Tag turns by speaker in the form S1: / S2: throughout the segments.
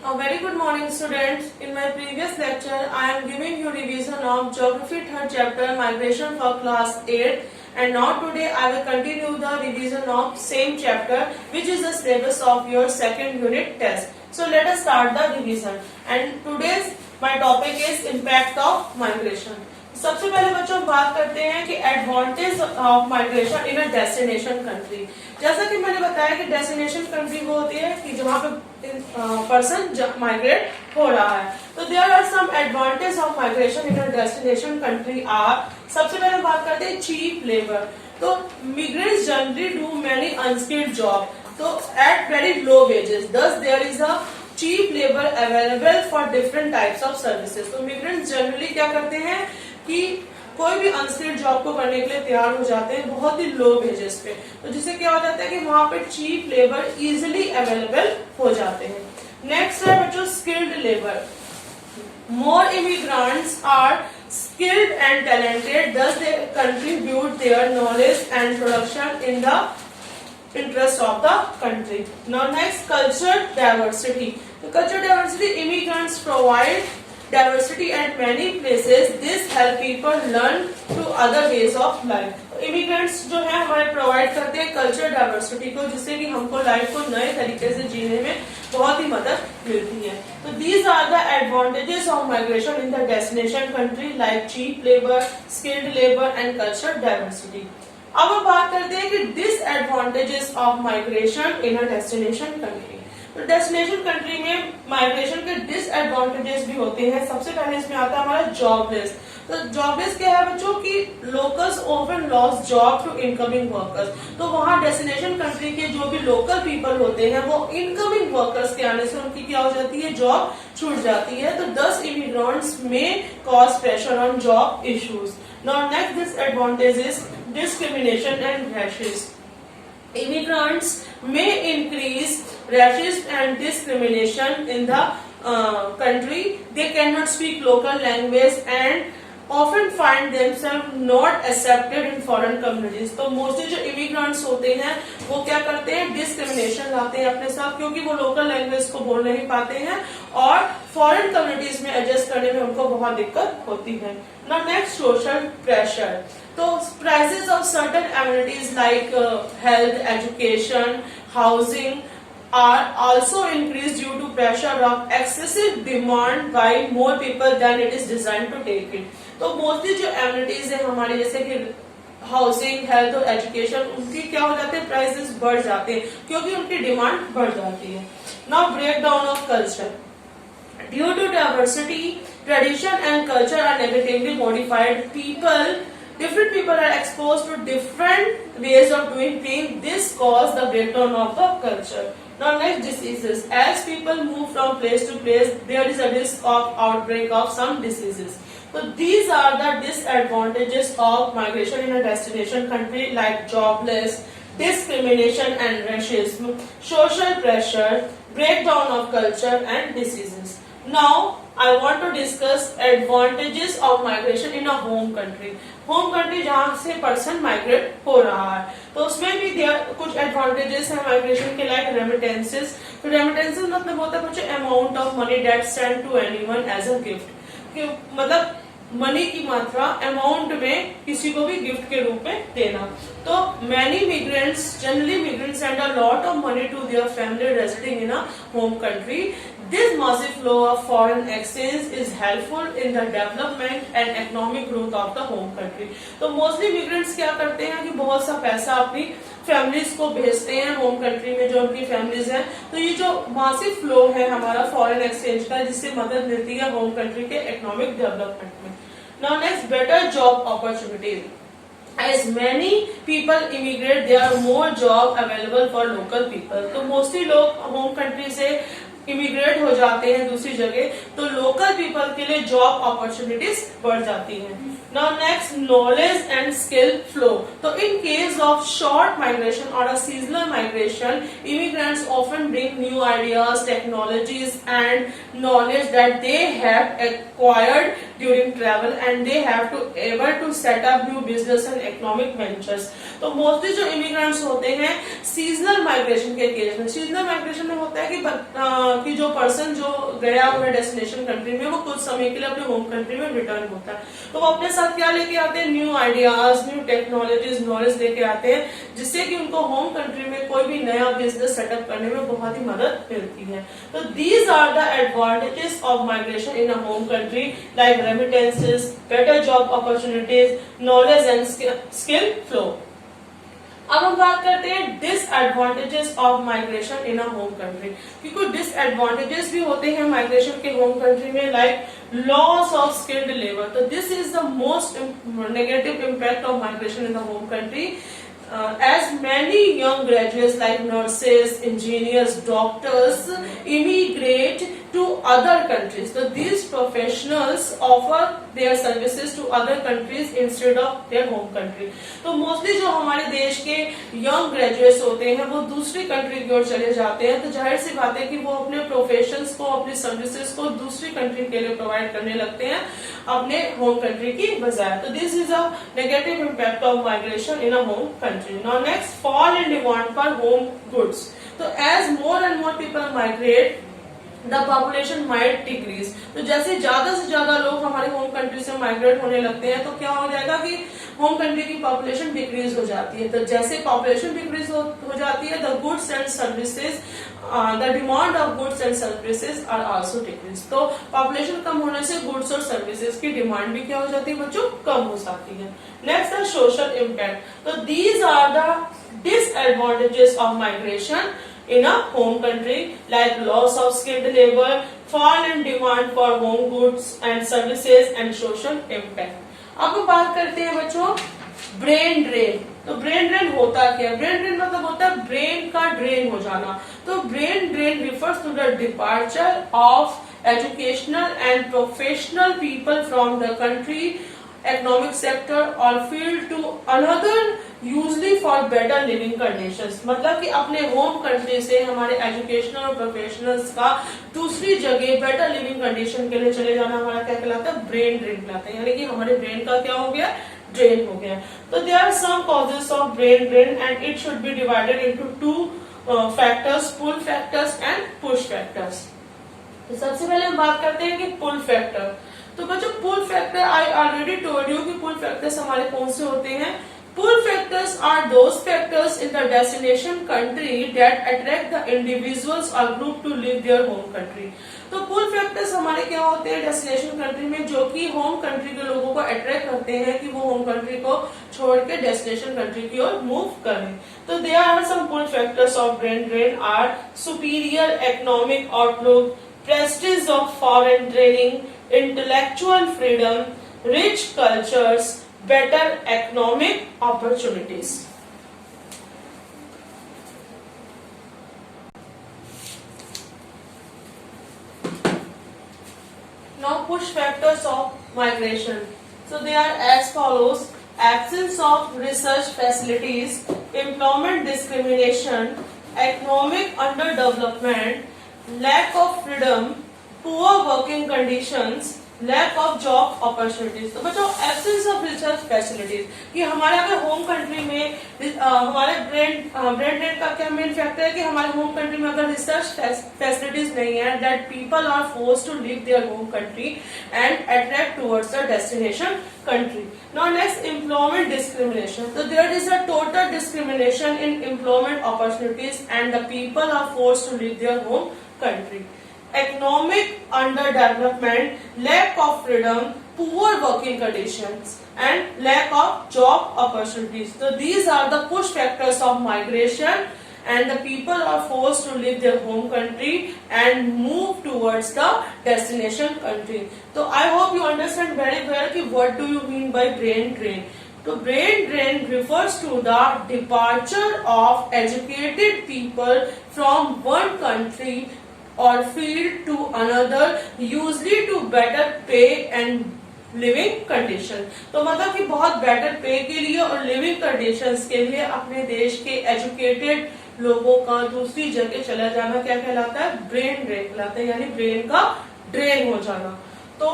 S1: A very good morning, students. In my previous lecture, I am giving you revision of Geography 3rd chapter Migration for class 8, and now today I will continue the revision of same chapter, which is the syllabus of your second unit test. So let us start the revision. And today's my topic is impact of migration. सबसे पहले बच्चों हम बात करते हैं कि advantage of migration in a destination country. जैसा कि मैंने बताया कि डेस्टिनेशन कंट्री वो होती है कि जहाँ पे पर्सन माइग्रेट हो रहा है। तो there are some advantage of migration in a destination country are, सबसे पहले बात करते हैं चीप लेबर। तो migrants generally do many unskilled job तो at very low wages, thus there is a cheap labour available for different types of services. तो migrants generally क्या करते हैं कि कोई भी अनस्किल्ड जॉब को करने के लिए तैयार हो जाते हैं बहुत ही लो वेजेस पे। तो जिससे क्या हो जाता है कि वहां पे चीप लेबर इजीली अवेलेबल हो जाते हैं। नेक्स्ट है बच्चों skilled labour. More immigrants are skilled and talented, thus they contribute their knowledge and production in the interest of the country. Now next, culture diversity. The culture diversity, immigrants provide diversity at many places. This help people learn to other ways of life. Immigrants जो है हमारे provide करते हैं culture diversity को, जिससे कि हमको life को नए तरीके से जीने में बहुत ही मदद मिलती है। तो these are the advantages of migration in the destination country like cheap labour, skilled labour and culture diversity. अब हम बात करते हैं कि disadvantages of migration in a destination country. तो डेस्टिनेशन कंट्री में माइग्रेशन के डिसएडवांटेजेस भी होते हैं। सबसे पहले इसमें आता है हमारा जॉबलेस। तो जॉबलेस क्या है बच्चों की locals often loss job to incoming workers. तो वहां डेस्टिनेशन कंट्री के जो भी लोकल पीपल होते हैं वो इनकमिंग वर्कर्स के आने से उनकी क्या हो जाती है, जॉब छूट जाती है। तो 10 इमिग्रेंट्स में cause pressure on job issues. Now next disadvantage is discrimination and rashes. Immigrants may increase racism and discrimination in the country. They cannot speak local language and often find themselves not accepted in foreign communities. तो mostly जो immigrants होते हैं वो क्या करते हैं, discrimination लाते हैं अपने साथ, क्योंकि वो लोकल लैंग्वेज को बोल नहीं पाते हैं और फॉरेन कम्युनिटीज में एडजस्ट करने में उनको बहुत दिक्कत होती है। Now next, social pressure. तो prices of certain amenities like health, education, housing are also increased due to pressure of excessive demand by more people than it is designed to take it. तो mostly जो amenities है हमारी, जैसे कि housing, health और education, उनकी क्या हो जाते हैं, प्राइसेस बढ़ जाते हैं क्योंकि उनकी डिमांड बढ़ जाती है। Now break down of culture. Due to diversity, tradition and culture are negatively modified. Different people are exposed to different ways of doing things. This causes the breakdown of the culture. Now next, diseases. As people move from place to place, there is a risk of outbreak of some diseases. So these are the disadvantages of migration in a destination country like jobless, discrimination and racism, social pressure, breakdown of culture and diseases. Now I want to discuss advantages of migration in a home country. Home country जहाँ से person migrate हो रहा है तो उसमें भी कुछ advantages है माइग्रेशन के, लाइक रेमिटेंसेस। तो रेमिटेंसेस मतलब होता है कुछ amount of money that send to anyone as a gift, मतलब मनी की मात्रा अमाउंट में किसी को भी गिफ्ट के रूप में देना। तो many migrants, generally migrants send a lot of money to their family residing in a home country. This massive flow of foreign exchange is helpful in the development and economic growth of the home country. तो mostly मिग्रेंट्स क्या करते हैं कि बहुत सा पैसा अपनी families को भेजते हैं होम कंट्री में जो उनकी फैमिलीज हैं। तो ये जो मासिव फ्लो है हमारा फॉरेन एक्सचेंज का, जिससे मदद मिलती है होम कंट्री के इकोनॉमिक डेवलपमेंट में। Now next, better job opportunities. As many people immigrate, there are more job available for local people. तो मोस्टली लोग होम कंट्री से इमिग्रेट हो जाते हैं दूसरी जगह, तो लोकल पीपल के लिए जॉब अपॉर्चुनिटीज बढ़ जाती हैं। Now next, knowledge and skill flow. तो in case of short migration और a seasonal migration, immigrants often bring new ideas, technologies and knowledge that they have acquired during travel, and they have to able to set up new business and economic ventures. तो mostly जो immigrants होते हैं seasonal migration के case में, seasonal migration में होता है कि जो पर्सन जो गया हुआ है डेस्टिनेशन कंट्री में, वो कुछ समय के लिए अपने होम कंट्री में रिटर्न होता है। तो वो अपने साथ क्या लेके आते हैं, new ideas, new technologies, knowledge लेके आते हैं, जिससे कि उनको होम कंट्री में कोई भी नया बिजनेस सेटअप करने में बहुत ही मदद मिलती है। तो these are the advantages of migration in a home country, like remittances, better job opportunities, knowledge and skill flow. अब हम बात करते हैं disadvantages of migration in a home country, कि कुछ डिसएडवांटेजेस भी होते हैं माइग्रेशन के होम कंट्री में, like loss of skilled labour. तो this is the most negative impact of migration in the home country, as many young graduates like nurses, engineers, doctors immigrate to other countries. So these professionals offer their services to other countries instead of their home country. तो mostly जो हमारे देश के young graduates होते हैं वो दूसरी country की ओर चले जाते हैं, तो जाहिर सी बात है कि वो अपने प्रोफेशंस को, अपनी सर्विसेज को दूसरी कंट्री के लिए प्रोवाइड करने लगते हैं अपने होम कंट्री की बजाय। तो this is a negative impact of migration in a home country. Now next, fall in demand for home goods. तो as more and more people migrate, the population might decrease. तो जैसे ज्यादा से ज्यादा लोग हमारे होम कंट्री से migrate होने लगते हैं, तो क्या हो जाएगा कि होम कंट्री की पॉपुलेशन डिक्रीज हो जाती है। तो जैसे पॉपुलेशन डिक्रीज हो जाती है, the goods and services, the demand of goods and services are also decrease. तो पॉपुलेशन कम होने से गुड्स और सर्विसेज की डिमांड भी क्या हो जाती है बच्चों, कम हो जाती है। नेक्स्ट है सोशल इम्पैक्ट। तो these are the disadvantages of migration in a home country, like loss of skilled labor, fall in demand for home goods and services, and social impact. अब हम बात करते हैं बच्चों ब्रेन ड्रेन। तो brain drain होता क्या है? ब्रेन ड्रेन मतलब होता है ब्रेन का ड्रेन हो जाना। तो brain drain refers to the departure of educational and professional people from the country, economic sector or field to another, usually for better living conditions। मतलब कि अपने होम कंट्री से हमारे एजुकेशनल और प्रोफेशनल्स का दूसरी जगह बेटर लिविंग कंडीशन के लिए चले जाना हमारा क्या कहलाता है, ब्रेन ड्रेन कहलाता है। यानी कि हमारे ब्रेन का क्या हो गया, ड्रेन हो गया। तो there are some causes of brain drain and it should be divided into two factors, pull factors and push factors. तो सबसे पहले हम बात करते हैं कि पुल फैक्टर। तो बच्चों pull factor, I already told you कि पुल फैक्टर्स हमारे कौन से होते हैं। Pull factors are those factors in the destination country that attract the individuals और group to leave their home country. तो पुल फैक्टर्स हमारे क्या होते हैं डेस्टिनेशन कंट्री में, जो कि होम कंट्री के लोगों को अट्रैक्ट करते हैं कि वो होम कंट्री को छोड़ के डेस्टिनेशन कंट्री की ओर मूव करें। तो there are some pull factors of brain drain are superior economic outlook, prestige of foreign training, intellectual freedom, rich cultures, better economic opportunities. Now push factors of migration. So they are as follows: absence of research facilities, employment discrimination, economic underdevelopment, lack of freedom, poor working conditions, lack of job opportunities। तो बच्चों absence of research facilities, कि हमारे अगर home country में हमारे brain drain का क्या main factor है कि हमारे होम कंट्री में अगर रिसर्च फैसिलिटीज नहीं है, that people are force to leave their home country and attract towards the destination country. Now next, employment discrimination. So there is a total discrimination in employment opportunities and the people are forced to leave their home country. Economic underdevelopment, lack of freedom, poor working conditions and lack of job opportunities. So these are the push factors of migration, and the people are forced to leave their home country and move towards the destination country. So I hope you understand very well कि what do you mean by brain drain. So brain drain refers to the departure of educated people from one country or field to another, usually to better pay and living condition. तो मतलब कि बहुत better पे के लिए और living conditions के लिए अपने देश के एजुकेटेड लोगों का दूसरी जगह चला जाना क्या कहलाता है? ब्रेन ड्रेन कहलाता है, यानी ब्रेन का ड्रेन हो जाना। तो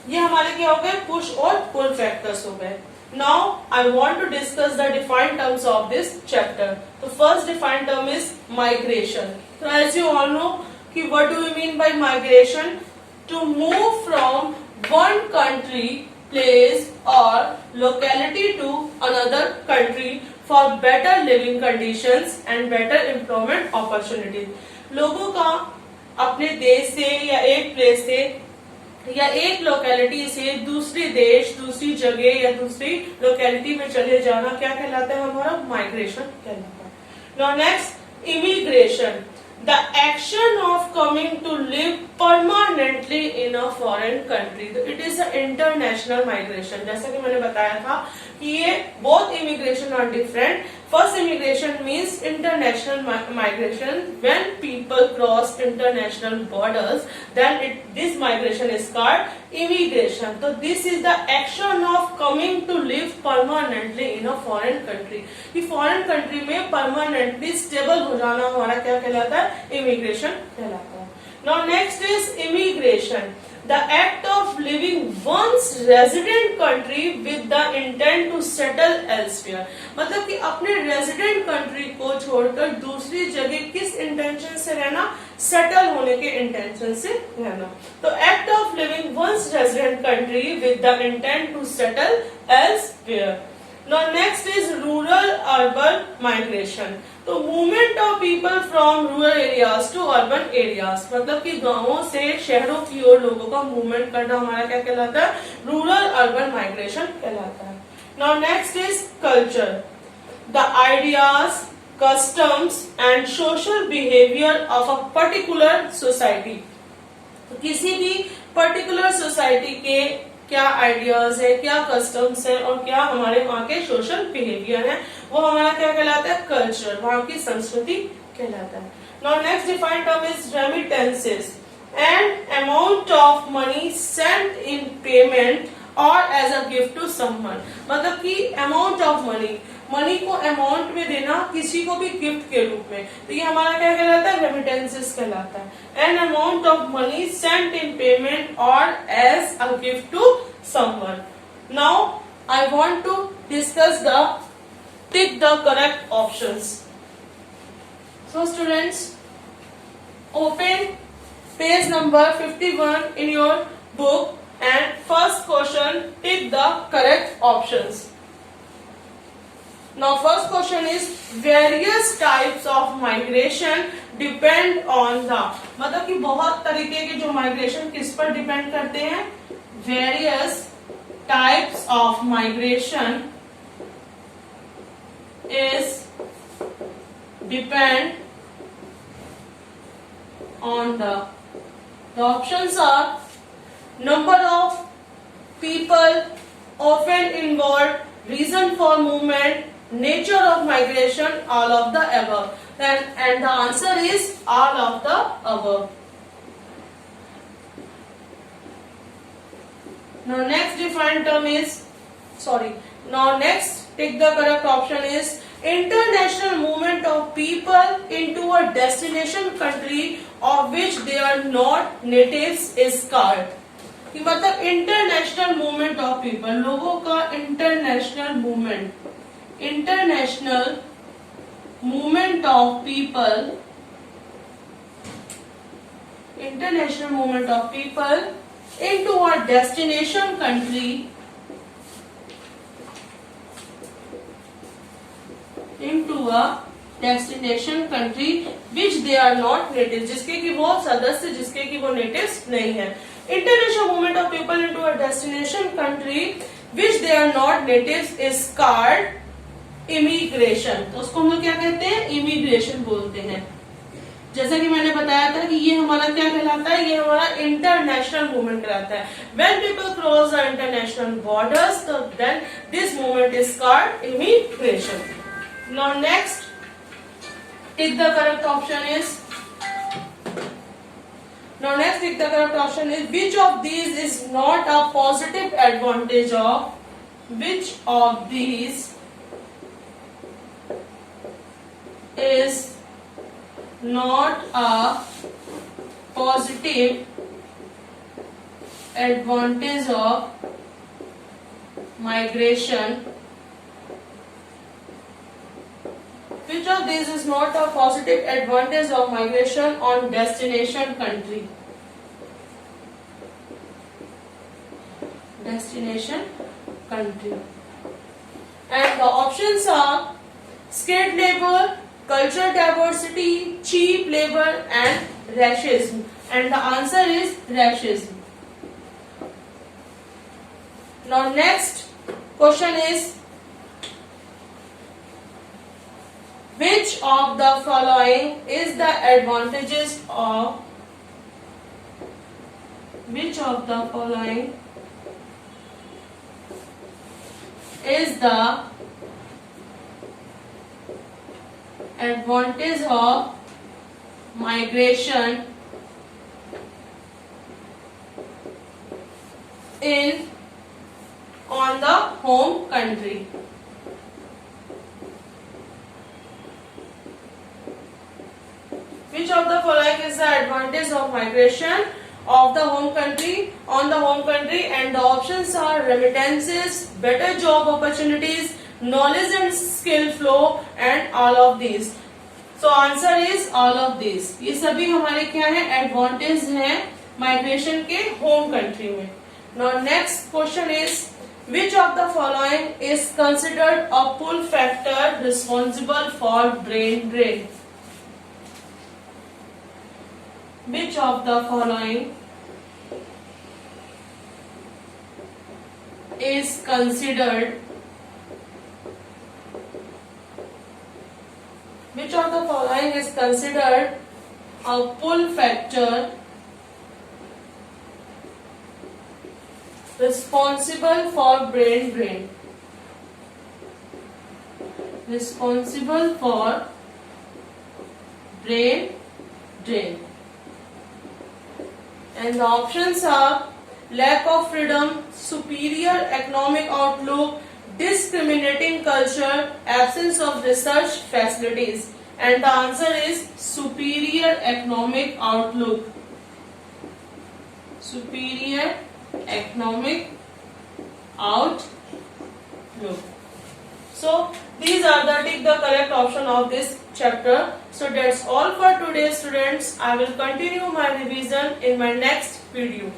S1: ये हमारे क्या हो गए? पुश और पुल फैक्टर्स हो गए। Now I want to discuss the defined terms of this chapter. तो first defined term is migration. तो एज यू ऑल नो कि what do we mean by migration? To move from one country, place or locality to another country for better living conditions and better employment opportunities। लोगों का अपने देश से या एक place से या एक लोकेलिटी से दूसरे देश, दूसरी जगह या दूसरी लोकेलिटी में चले जाना क्या कहलाता है? हमारा माइग्रेशन कहलाता है। Now next, immigration, the action of coming to live permanently in a foreign country। तो it is an international migration। जैसा कि मैंने बताया था कि ये both immigration are different। First immigration means international migration when people cross international borders, then this migration is called immigration। तो this is the action of coming to live permanently in a foreign country। कि foreign country में permanently stable हो जाना हमारा क्या कहलाता है? Immigration कहलाता है। Now next is immigration, the act of leaving one's resident country with the intent to settle elsewhere। मतलब कि अपने रेजिडेंट कंट्री को छोड़कर दूसरी जगह किस इंटेंशन से रहना? सेटल होने के इंटेंशन से रहना। तो act of living once resident country with the intent to settle elsewhere. Now next is rural urban migration। तो movement of people from rural areas to urban areas, मतलब कि गांवों से शहरों की ओर लोगों का मूवमेंट करना हमारा क्या कहलाता है? रूरल अर्बन माइग्रेशन कहलाता है। Now next is culture, the ideas, customs and social behaviour of a particular society. तो किसी भी पर्टिकुलर सोसाइटी के क्या आइडियाज है, क्या कस्टम्स है और क्या हमारे वहाँ के सोशल बिहेवियर है, वो हमारा क्या कहलाता है? कल्चर, वहाँ की संस्कृति कहलाता है। Now next defined term is remittances, an amount of money sent in payment और as a gift to someone. मतलब कि अमाउंट ऑफ मनी, मनी को अमाउंट में देना किसी को भी गिफ्ट के रूप में, तो ये हमारा क्या कहलाता है? रेमिटेंसेस कहलाता है। An amount of money sent in payment और as a gift to someone. Now I want to discuss the tick the correct options. So students, open page number 51 in your book and first question, tick the correct options। Now first question is various types of migration depend on the, मतलब कि बहुत तरीके के जो migration किस पर depend करते हैं? Various types of migration is depend on the options are number of people often involved, reason for movement, nature of migration, all of the above। Then and the answer is all of the above। Now next defined term is now next take the correct option is international movement of people into a destination country of which they are not natives is called। कि मतलब international movement of people, लोगों का international movement of people into a destination country which they are not native, जिसके कि वो सदस्य, जिसके कि वो नेटिव्स नहीं है। International movement of people into a destination country which they are not natives is called immigration. तो उसको हम लोग क्या कहते हैं? इमिग्रेशन बोलते हैं। जैसा कि मैंने बताया था कि ये हमारा क्या कहलाता है? ये हमारा इंटरनेशनल मूवमेंट कहलाता है। When people cross the international borders, तो then this movement is called immigration. Now next, tick the correct option is Now next the correct option is which of these is not a positive advantage of, which of these is not a positive advantage of migration. Which of these is not a positive advantage of migration on destination country? Destination country. And the options are skilled labor, cultural diversity, cheap labor and racism. And the answer is racism. Now next question is which of the following is the advantages of, which of the following is the advantage of migration in on the home country? Which of the following is the advantage of migration of the home country on the home country? And the options are remittances, better job opportunities, knowledge and skill flow and all of these. So answer is all of these. ये सभी हमारे क्या है? Advantage हैं migration के home country में. Now next question is which of the following is considered a pull factor responsible for brain drain? Which of the following is considered, which of the following is considered a pull factor responsible for brain drain? Responsible for brain drain. And the options are lack of freedom, superior economic outlook, discriminating culture, absence of research facilities. And the answer is superior economic outlook. Superior economic outlook. So these are the correct option of this chapter. So that's all for today, students. I will continue my revision in my next video.